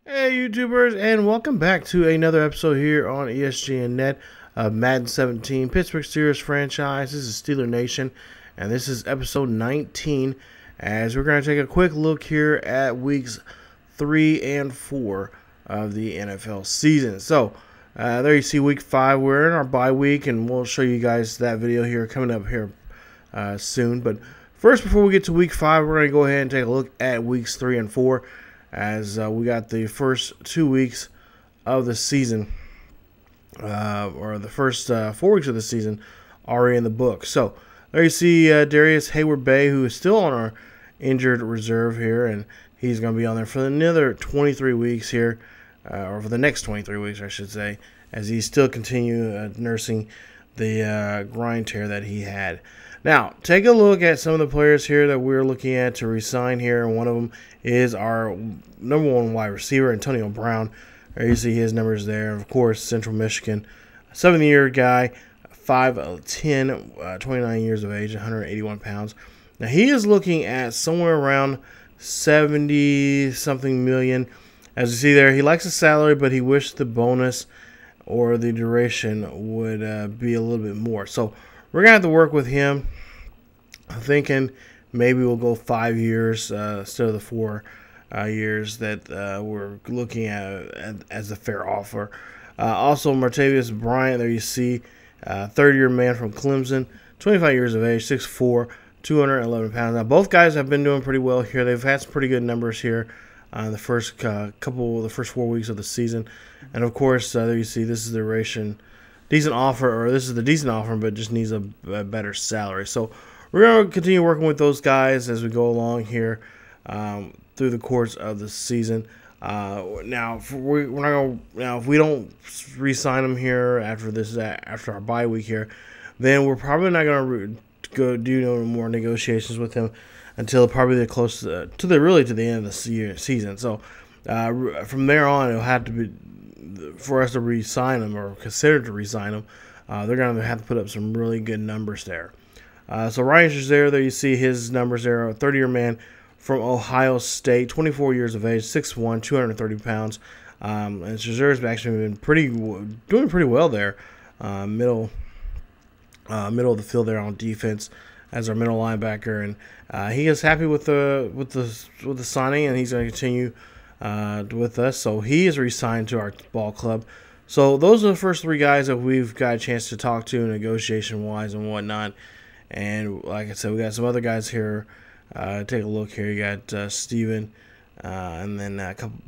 Hey YouTubers, and welcome back to another episode here on ESGNet of Madden 17 Pittsburgh Steelers franchise. This is Steeler Nation, and this is episode 19, as we're going to take a quick look here at weeks 3 and 4 of the NFL season. So, there you see week 5. We're in our bye week, and we'll show you guys that video here coming up here soon. But first, before we get to week 5, we're going to go ahead and take a look at weeks 3 and 4. As we got the first 2 weeks of the season, or the first 4 weeks of the season already in the book. So there you see Darius Hayward-Bay, who is still on our injured reserve here, and he's going to be on there for another 23 weeks here, or for the next 23 weeks, I should say, as he still continue nursing the groin tear that he had. Now, take a look at some of the players here that we're looking at to resign here, and one of them is our number 1 wide receiver, Antonio Brown. There you see his numbers there. Of course, Central Michigan, 7-year guy, 5'10", 29 years of age, 181 pounds. Now, he is looking at somewhere around 70-something million. As you see there, he likes the salary, but he wished the bonus or the duration would be a little bit more. So we're going to have to work with him. I'm thinking maybe we'll go 5 years instead of the 4 years that we're looking at as a fair offer. Also, Martavius Bryant, there you see, 3rd-year man from Clemson, 25 years of age, 6'4", 211 pounds. Now, both guys have been doing pretty well here. They've had some pretty good numbers here the first the first 4 weeks of the season. And, of course, there you see this is the decent offer, or this is the decent offer, but just needs a better salary. So we're going to continue working with those guys as we go along here through the course of the season. Now, if we don't re-sign them here after our bye week here, then we're probably not going to go do no more negotiations with him until probably close to the end of the season. So from there on, it'll have to be for us to re-sign them or consider to re-sign them. They're going to have to put up some really good numbers there. So Ryan Shazier, there you see his numbers there. A 30-year man from Ohio State, 24 years of age, 6'1", 230 pounds. And Shazier's actually been doing pretty well there. Middle of the field there on defense as our middle linebacker, and he is happy with the signing, and he's going to continue with us. So he is re-signed to our ball club. So those are the first 3 guys that we've got a chance to talk to negotiation-wise and whatnot. And like I said, we got some other guys here. Take a look here. You got Steven, and then a couple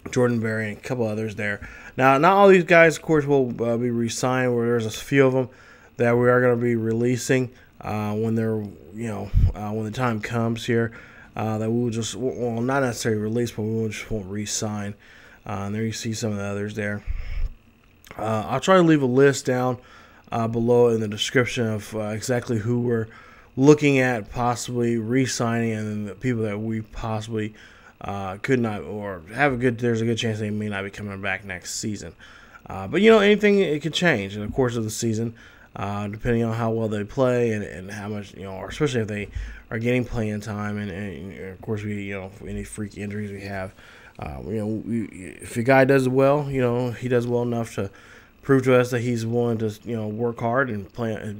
Jordan Berry, and a couple others there. Now, not all these guys, of course, will be re-signed. Where there's a few of them that we are going to be releasing when the time comes here. That we will just, well, not necessarily release, but we just won't re-sign. And there you see some of the others there. I'll try to leave a list down below in the description of exactly who we're looking at possibly re-signing, and then the people that we possibly could not, or there's a good chance they may not be coming back next season. But anything, it could change in the course of the season, depending on how well they play and how much, or especially if they are getting playing time, and of course any freak injuries we have. If a guy does well, he does well enough to prove to us that he's willing to work hard and play,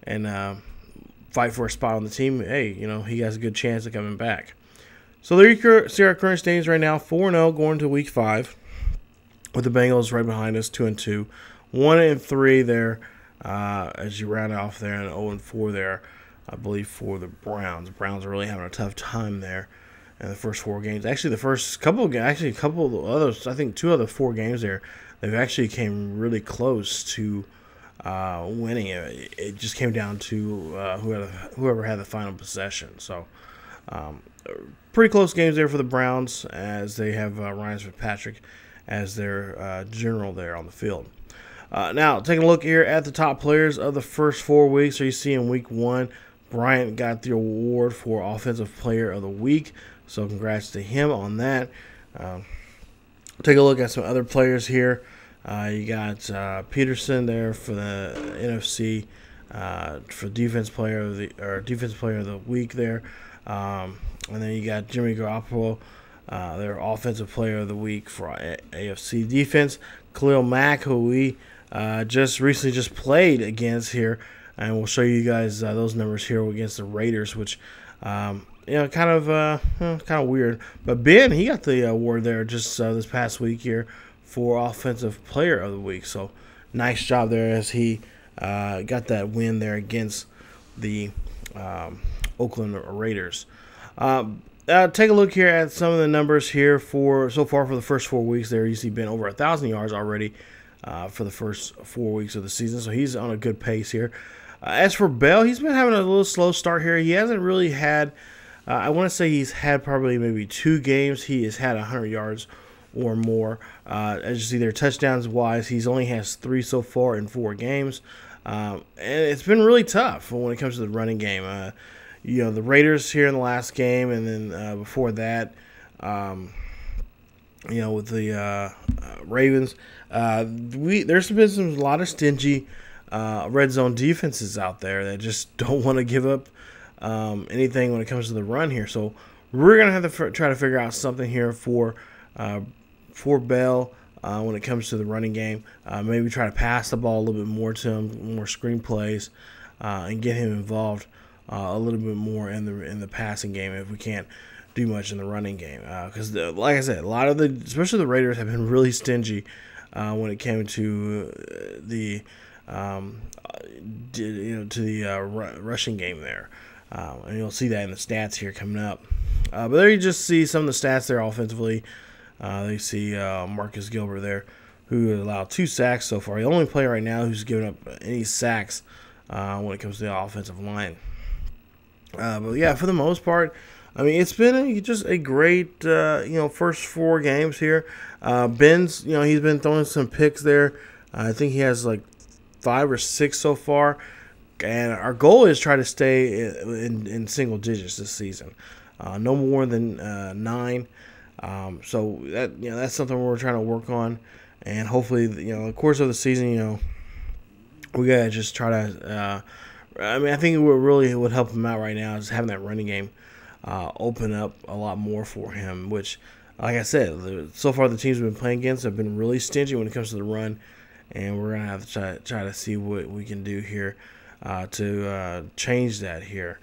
and fight for a spot on the team. Hey, he has a good chance of coming back. So there you see our current standings right now: 4-0 going to week 5, with the Bengals right behind us, 2-2, 1-3 there as you round off there, and 0-4 there, I believe, for the Browns. The Browns are really having a tough time there in the first 4 games. Actually, the first couple of the others, I think 2 of the 4 games there, they've actually came really close to winning it. It just came down to whoever had the final possession. So pretty close games there for the Browns, as they have Ryan Fitzpatrick as their general there on the field. Now, taking a look here at the top players of the first 4 weeks. So you see in week 1, Bryant got the award for Offensive Player of the Week. So congrats to him on that. Take a look at some other players here. You got Peterson there for the NFC for Defense Player of the Week there. And then you got Jimmy Garoppolo their offensive player of the week for AFC defense, Khalil Mack, who we just recently played against here, and we'll show you guys those numbers here against the Raiders, which kind of weird. But Ben, he got the award there just this past week here for offensive player of the week. So nice job there as he got that win there against the Oakland Raiders. Take a look here at some of the numbers here for so far for the first 4 weeks. There you see Ben over 1,000 yards already for the first 4 weeks of the season, so he's on a good pace here. As for Bell, he's been having a little slow start here. He hasn't really had, I want to say he's had probably maybe 2 games. He has had 100 yards or more. As you see there, touchdowns wise, he's only has 3 so far in 4 games. And it's been really tough when it comes to the running game. The Raiders here in the last game, and then before that, with the Ravens, there's been a lot of stingy red zone defenses out there that just don't want to give up anything when it comes to the run here. So we're gonna have to try to figure out something here for Bell when it comes to the running game. Maybe try to pass the ball a little bit more to him, more screen plays, and get him involved a little bit more in the passing game if we can't do much in the running game. Because like I said, a lot of especially the Raiders have been really stingy when it came to the rushing game there. And you'll see that in the stats here coming up. But there you just see some of the stats there offensively. You see Marcus Gilbert there, who allowed 2 sacks so far. The only player right now who's given up any sacks when it comes to the offensive line. But yeah, for the most part, I mean, it's been just a great first 4 games here. Ben's he's been throwing some picks there. I think he has like 5 or 6 so far, and our goal is try to stay in single digits this season, no more than 9. So that's something we're trying to work on, and hopefully the course of the season we gotta just try to. I think what really would help him out right now is having that running game open up a lot more for him. Which, like I said, so far the teams we've been playing against have been really stingy when it comes to the run, and we're gonna have to try to see what we can do here to change that here.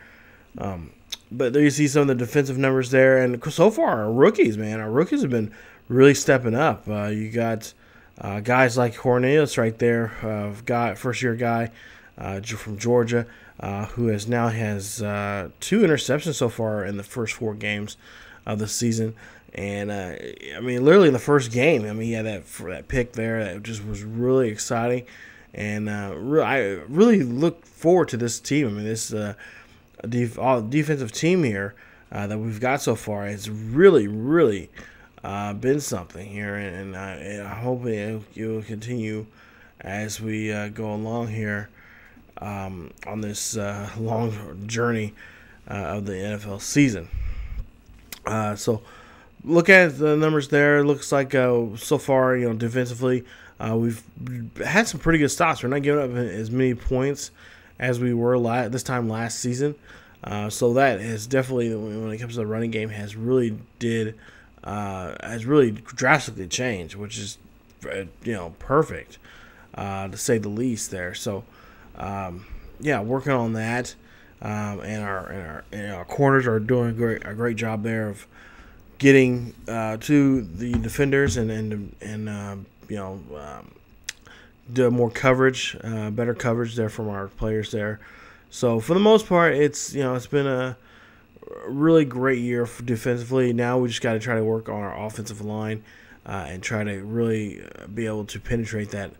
But there you see some of the defensive numbers there, and so far our rookies have been really stepping up. You got guys like Cornelius right there, first-year guy from Georgia, who has 2 interceptions so far in the first 4 games of the season. And literally in the first game, he had that pick there that just was really exciting. And I really look forward to this team. This defensive team here that we've got so far has really, really been something here, and I hope it will continue as we go along here on this long journey of the NFL season. So look at the numbers there. It looks like so far, defensively, we've had some pretty good stops. We're not giving up as many points as we were this time last season. So that is definitely, when it comes to the running game, has really drastically changed, which is perfect to say the least there. So working on that, and our corners are doing a great job there of getting to the defenders and do more coverage, better coverage there from our players there. So for the most part, it's been a really great year defensively. Now we just got to try to work on our offensive line and try to really be able to penetrate that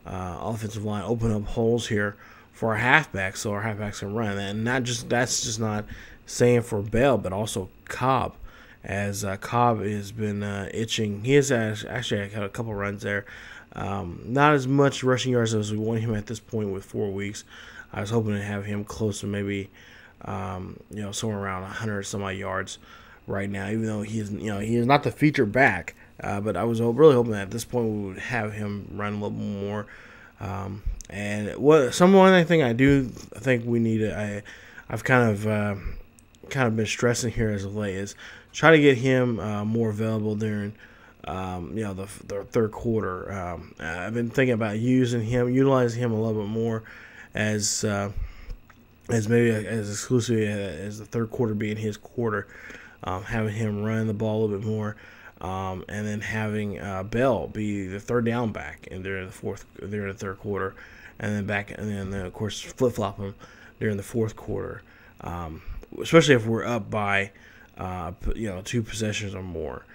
offensive line, open up holes here for our halfbacks, so our halfbacks can run. And that's just not saying for Bell, but also Cobb, as Cobb has been itching. He has actually had a couple runs there. Not as much rushing yards as we want him at this point with 4 weeks. I was hoping to have him close to maybe, somewhere around 100 some odd yards right now, even though he is not the feature back. But I was really hoping that at this point we would have him run a little more. And one thing I do think we need I've kind of been stressing here as of late is try to get him more available during the third quarter. I've been thinking about utilizing him a little bit more as maybe as exclusively as the third quarter being his quarter, having him run the ball a little bit more, and then having Bell be the third down back and during the third quarter, and then of course flip flop him during the fourth quarter, especially if we're up by 2 possessions or more.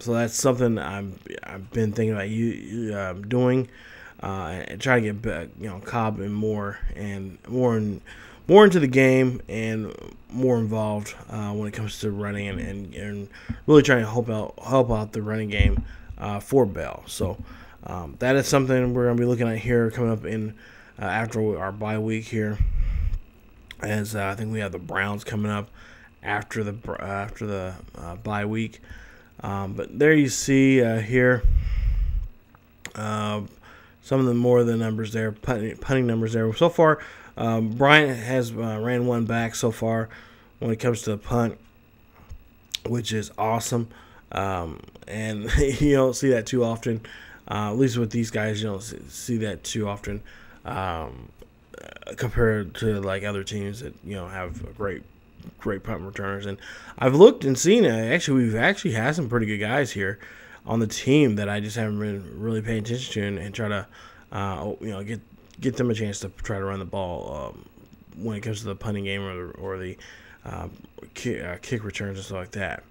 So that's something I've been thinking about doing. And try to get Cobb in more into the game and more involved when it comes to running and really trying to help out the running game for Bell. So that is something we're going to be looking at here coming up in after our bye week here, as I think we have the Browns coming up after the bye week. But there you see here. Some of the numbers there, punting numbers there. So far, Bryant has ran one back so far when it comes to the punt, which is awesome. And you don't see that too often. At least with these guys, you don't see that too often compared to like other teams that have great punt returners. And I've looked and seen we've actually had some pretty good guys here on the team that I just haven't been really paying attention to and try to get them a chance to try to run the ball when it comes to the punting game or the kick returns and stuff like that.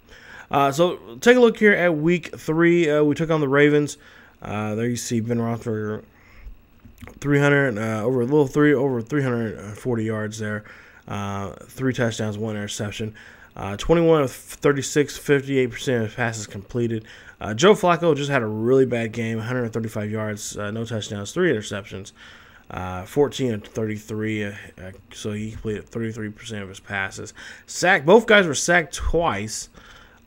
So take a look here at week 3. We took on the Ravens. There you see Ben Roethlisberger, over 340 yards there, 3 touchdowns, 1 interception. 21 of 36, 58% of his passes completed. Joe Flacco just had a really bad game, 135 yards, no touchdowns, 3 interceptions, 14 of 33, so he completed 33% of his passes. Both guys were sacked twice,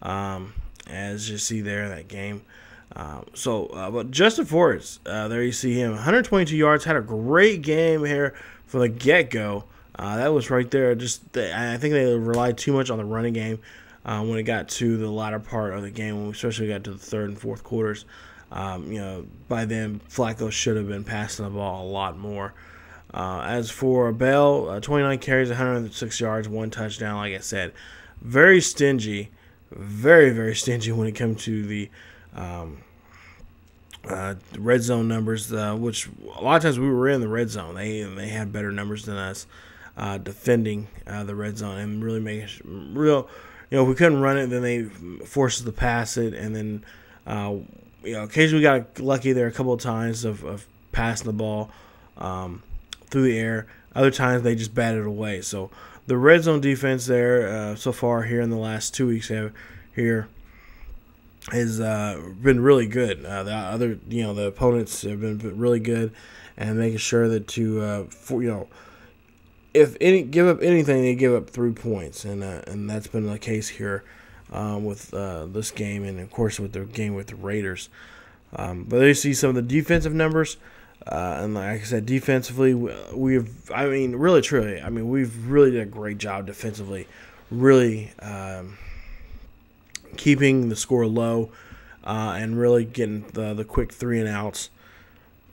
as you see there in that game. But Justin Forrest, there you see him, 122 yards, had a great game here from the get-go. That was right there. I think they relied too much on the running game when it got to the latter part of the game, especially got to the third and fourth quarters. By then, Flacco should have been passing the ball a lot more. As for Bell, 29 carries, 106 yards, 1 touchdown. Like I said, very stingy, very, very stingy when it comes to the red zone numbers, which a lot of times we were in the red zone. They had better numbers than us defending the red zone and really making real. If we couldn't run it, then they forced us to pass it, and then occasionally we got lucky there a couple of times of passing the ball through the air. Other times they just batted it away. So the red zone defense there so far here in the last 2 weeks here has been really good. The opponents have been really good, and making sure that give up anything, they give up 3 points, and that's been the case here with this game, and of course with the game with the Raiders. But there you see some of the defensive numbers, and like I said, defensively, we've really did a great job defensively, really keeping the score low, and really getting the quick 3 and outs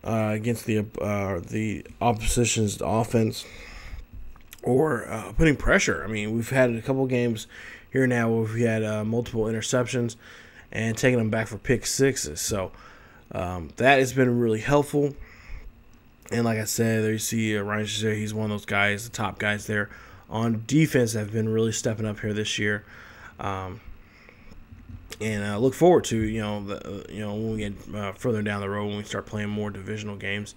against the opposition's offense. Or putting pressure. We've had a couple games here now where we've had multiple interceptions and taking them back for pick sixes. So that has been really helpful. And like I said, there you see Ryan Shazier. He's one of those guys, the top guys there on defense that have been really stepping up here this year. And I look forward to when we get further down the road when we start playing more divisional games,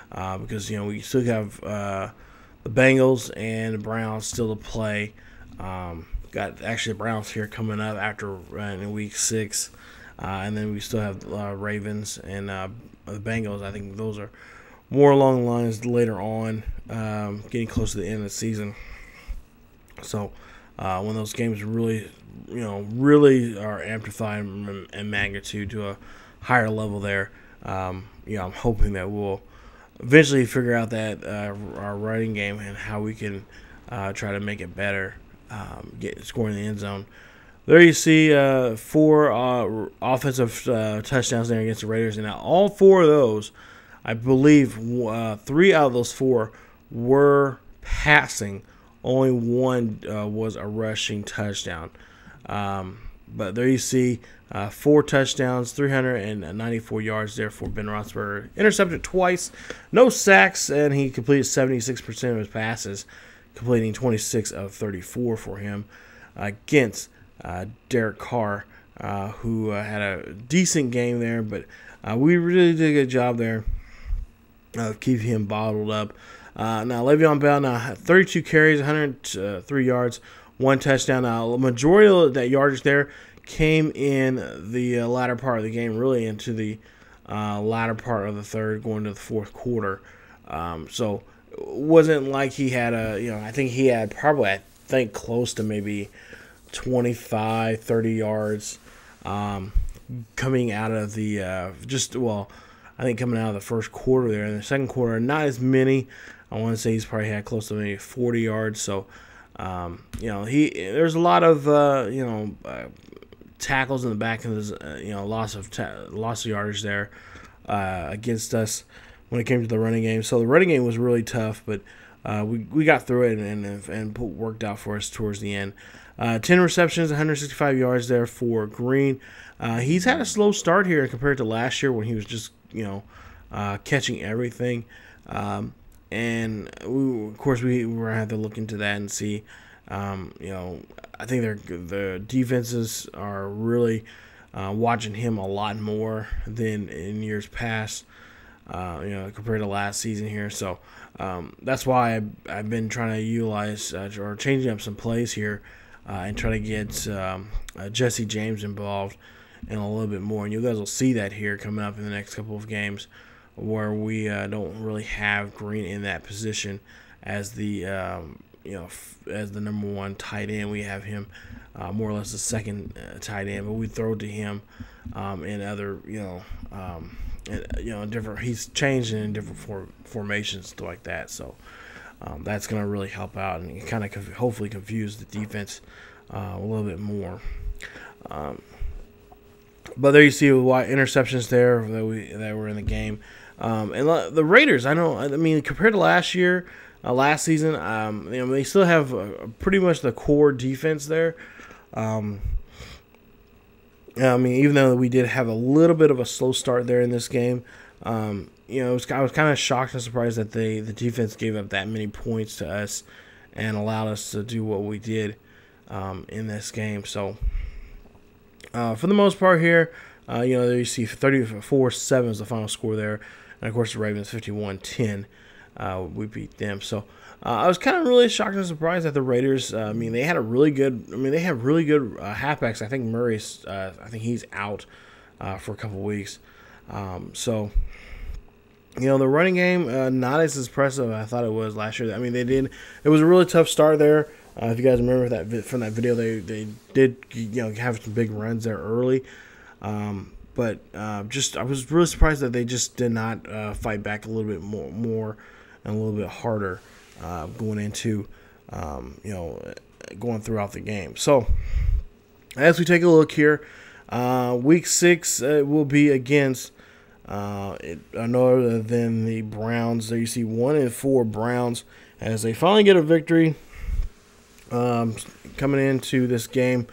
because we still have the Bengals and the Browns still to play. Got actually the Browns here coming up after in week 6, and then we still have Ravens and the Bengals. I think those are more along the lines later on, getting close to the end of the season. So when those games really are amplified in magnitude to a higher level there, I'm hoping that we'll eventually figure out that our running game and how we can try to make it better, scoring the end zone there you see 4 offensive touchdowns there against the Raiders. And now all 4 of those, I believe 3 out of those 4 were passing. Only 1 was a rushing touchdown. But there you see 4 touchdowns, 394 yards there for Ben Roethlisberger. Intercepted twice, no sacks, and he completed 76% of his passes, completing 26 of 34 for him against Derek Carr, who had a decent game there. But we really did a good job there of keeping him bottled up. Now, Le'Veon Bell, now 32 carries, 103 yards, 1 touchdown. Now, the majority of that yardage there came in the latter part of the game, really into the latter part of the third, going to the fourth quarter. So it wasn't like he had I think he had probably, close to maybe 25, 30 yards coming out of the I think coming out of the first quarter there. In the second quarter, not as many. I want to say he's probably had close to maybe 40 yards. So, there's a lot of, tackles in the back of his, loss of yardage there against us when it came to the running game. So the running game was really tough, but we got through it and worked out for us towards the end. 10 receptions, 165 yards there for Green. He's had a slow start here compared to last year when he was just, catching everything. And of course we were going to have to look into that and see. I think the defenses are really watching him a lot more than in years past. Compared to last season here. So that's why I've been trying to utilize or changing up some plays here and try to get Jesse James involved in a little bit more. And you guys will see that here coming up in the next couple of games, where we don't really have Green in that position as the as the number 1 tight end. We have him more or less the second tight end, but we throw to him in other different. He's changed in different formations like that. So that's going to really help out and kind of hopefully confuse the defense a little bit more. But there you see why interceptions there that were in the game. And the Raiders, I mean, compared to last year, last season, they still have pretty much the core defense there. I mean, even though we did have a little bit of a slow start there in this game, I was kind of shocked and surprised that the defense gave up that many points to us and allowed us to do what we did in this game. So, for the most part here, there you see 34-7 is the final score there. And, of course, the Ravens 51-10. We beat them. So, I was kind of really shocked and surprised at the Raiders. They had really good halfbacks. I think Murray's, he's out for a couple weeks. So, the running game, not as impressive as I thought it was last year. I mean, it was a really tough start there. If you guys remember that from that video, they did have some big runs there early. But I was really surprised that they just did not fight back a little bit more and a little bit harder going into going throughout the game. So as we take a look here, week 6 will be against none other than the Browns. There you see 1-4 Browns as they finally get a victory coming into this game.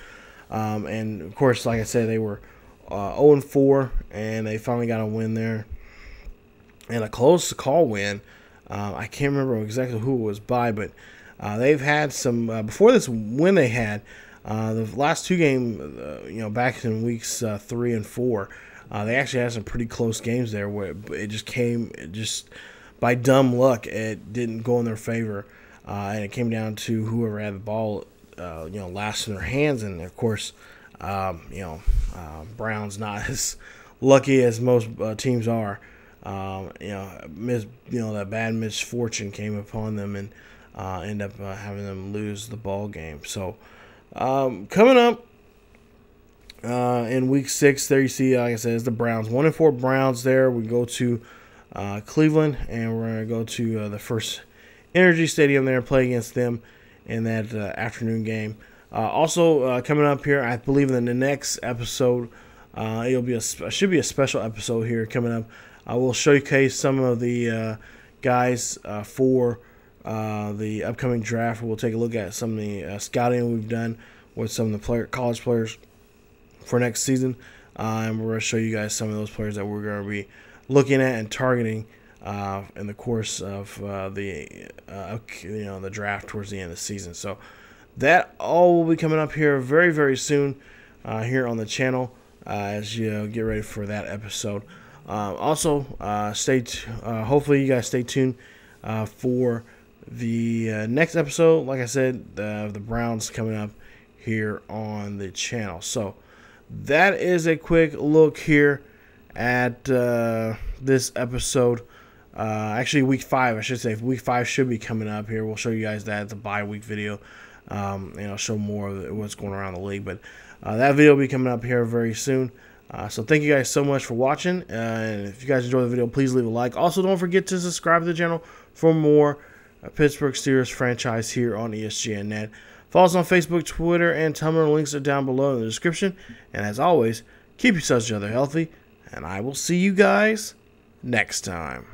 And of course, like I said, they were 0-4, and they finally got a win there, and a close call win. I can't remember exactly who it was by, but they've had some before this win. They had the last 2 games, back in weeks 3 and 4. They actually had some pretty close games there where it just by dumb luck, it didn't go in their favor, and it came down to whoever had the ball, last in their hands, and of course. Browns not as lucky as most teams are. That bad misfortune came upon them and end up having them lose the ball game. So coming up in week 6, there you see, like I said, is the Browns. 1-4 Browns there. We go to Cleveland, and we're going to go to the First Energy Stadium there and play against them in that afternoon game. Also, coming up here, I believe in the next episode, should be a special episode here coming up. I will showcase some of the guys for the upcoming draft. We'll take a look at some of the scouting we've done with some of the college players for next season, and we're going to show you guys some of those players that we're going to be looking at and targeting in the course of the draft towards the end of the season. So that all will be coming up here very, very soon here on the channel as you get ready for that episode. Also, hopefully you guys stay tuned for the next episode. Like I said, the Browns coming up here on the channel. So that is a quick look here at this episode. Actually, week 5, I should say. Week 5 should be coming up here. We'll show you guys that. It's a bye week video. And I'll show more of what's going around the league. But that video will be coming up here very soon. So thank you guys so much for watching. And if you guys enjoyed the video, please leave a like. Also, don't forget to subscribe to the channel for more Pittsburgh Steelers franchise here on ESGNet. Follow us on Facebook, Twitter, and Tumblr. Links are down below in the description. And as always, keep yourselves each other healthy. And I will see you guys next time.